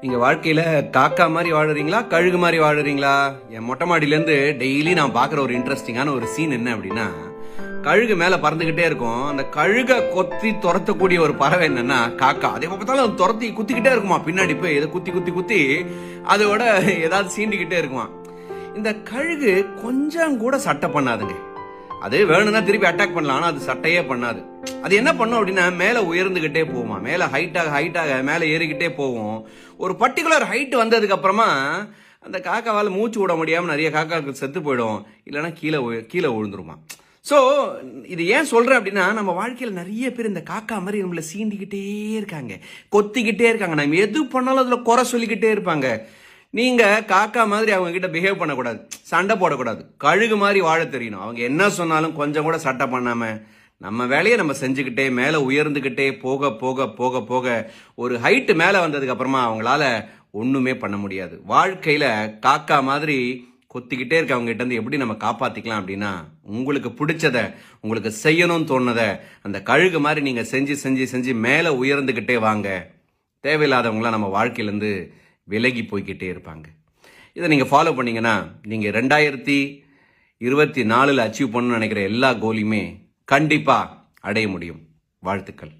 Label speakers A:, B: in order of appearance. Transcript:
A: நீங்க வாழ்க்கையில காக்கா மாதிரி வாழுறீங்களா, கழுகு மாதிரி வாழுறீங்களா? என் மொட்டை மாடியில இருந்து டெய்லி நான் பாக்குற ஒரு இன்ட்ரெஸ்டிங்கான ஒரு சீன் என்ன அப்படின்னா, கழுகு மேல பறந்துகிட்டே இருக்கும். அந்த கழுக கொத்தி துரத்தக்கூடிய ஒரு பறவை என்னன்னா காக்கா. அதே பார்த்தாலும் துரத்தி குத்திக்கிட்டே இருக்குமா, பின்னாடி போய் எதை குத்தி குத்தி குத்தி அதோட ஏதாவது சீண்டிக்கிட்டே இருக்குமா. இந்த கழுகு கொஞ்சம் கூட சட்டை பண்ணாதுங்க. அது வேணும்னா திருப்பி அட்டாக் பண்ணலாம், ஆனா அது சட்டையே பண்ணாது. அது என்ன பண்ணும் அப்படின்னா, மேல உயர்ந்துகிட்டே போகுமா, மேல ஹைட்டாக மேல ஏறிக்கிட்டே போகும். ஒரு பர்டிகுலர் ஹைட் வந்ததுக்கு அப்புறமா அந்த காக்காவால் மூச்சு விட முடியாம நிறைய காக்காக்கள் செத்து போயிடும், இல்லைன்னா கீழே விழுந்துருமா. ஸோ இது ஏன் சொல்றேன் அப்படின்னா, நம்ம வாழ்க்கையில் நிறைய பேர் இந்த காக்கா மாதிரி நம்மள சீண்டிக்கிட்டே இருக்காங்க, கொத்திக்கிட்டே இருக்காங்க. நம்ம எது பண்ணாலும் அதுல குறை சொல்லிக்கிட்டே இருப்பாங்க. நீங்க காக்கா மாதிரி அவங்க கிட்ட பிஹேவ் பண்ணக்கூடாது, சண்டை போடக்கூடாது, கழுகு மாதிரி வாழ தெரியணும். அவங்க என்ன சொன்னாலும் கொஞ்சம் கூட சட்டை பண்ணாம நம்ம வேலையை நம்ம செஞ்சுக்கிட்டே மேல உயர்ந்துகிட்டே போக போக போக போக ஒரு ஹைட் மேல வந்ததுக்கு அப்புறமா அவங்களால ஒண்ணுமே பண்ண முடியாது. வாழ்க்கையில காக்கா மாதிரி கொத்திக்கிட்டே இருக்கவங்க கிட்ட இருந்து எப்படி நம்ம காப்பாத்திக்கலாம் அப்படின்னா, உங்களுக்கு பிடிச்சத உங்களுக்கு செய்யணும்னு தோணுத அந்த கழுகு மாதிரி நீங்க செஞ்சு செஞ்சு செஞ்சு மேல உயர்ந்துகிட்டே வாங்க. தேவையில்லாதவங்களாம் நம்ம வாழ்க்கையிலேருந்து விலகி போய்கிட்டே இருப்பாங்க. இதை நீங்கள் ஃபாலோ பண்ணீங்கன்னா நீங்கள் 2024 அச்சீவ் பண்ணணும்னு நினைக்கிற எல்லா கோலையுமே கண்டிப்பாக அடைய முடியும். வாழ்த்துக்கள்.